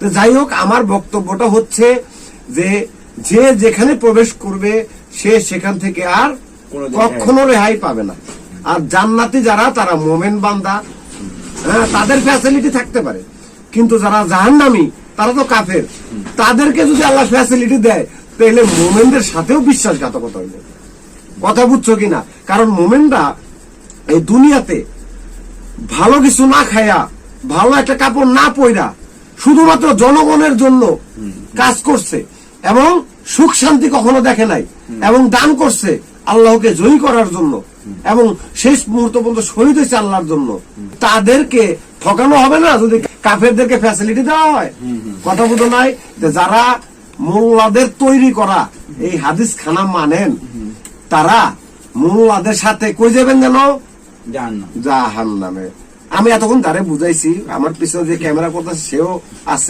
তো যাই হোক, আমার বক্তব্যটা হচ্ছে যে যে যেখানে প্রবেশ করবে সে সেখান থেকে আর কখনো রেহাই পাবে না। আর জান্নাতি যারা, তারা মোমেন বান্দা, হ্যাঁ, তাদের ফ্যাসিলিটি থাকতে পারে, কিন্তু যারা জাহান্নামী তারা তো কাফের। তাদেরকে যদি আল্লাহ ফ্যাসিলিটি দেয় তাহলে মোমেনদের সাথেও বিশ্বাসঘাতকতা হইবে। কথা বুঝছো কিনা? কারণ মোমেনরা এই দুনিয়াতে ভালো কিছু না খায়া, ভালো একটা কাপড় না পইরা, শুধুমাত্র জনগণের জন্য কাজ করছে এবং সুখ শান্তি কখনো দেখে নাই, এবং দান করছে আল্লাহকে জয়ী করার জন্য, এবং শেষ মুহূর্ত পর্যন্ত শহীদ হয়েছে আল্লাহর জন্য। তাদেরকে ঠকানো হবে না যদি কাফেরদেরকে ফ্যাসিলিটি দেওয়া হয়। কথা বুঝো নাই? যারা মোল্লাদের তৈরি করা এই হাদিস খানা মানেন, তারা মোল্লাদের সাথে কই যাবেন যেন? জাহান্নামে। আমি এতক্ষণ তারে বুঝাইছি, আমার পিছনে যে ক্যামেরা করতেছে সেও আছে।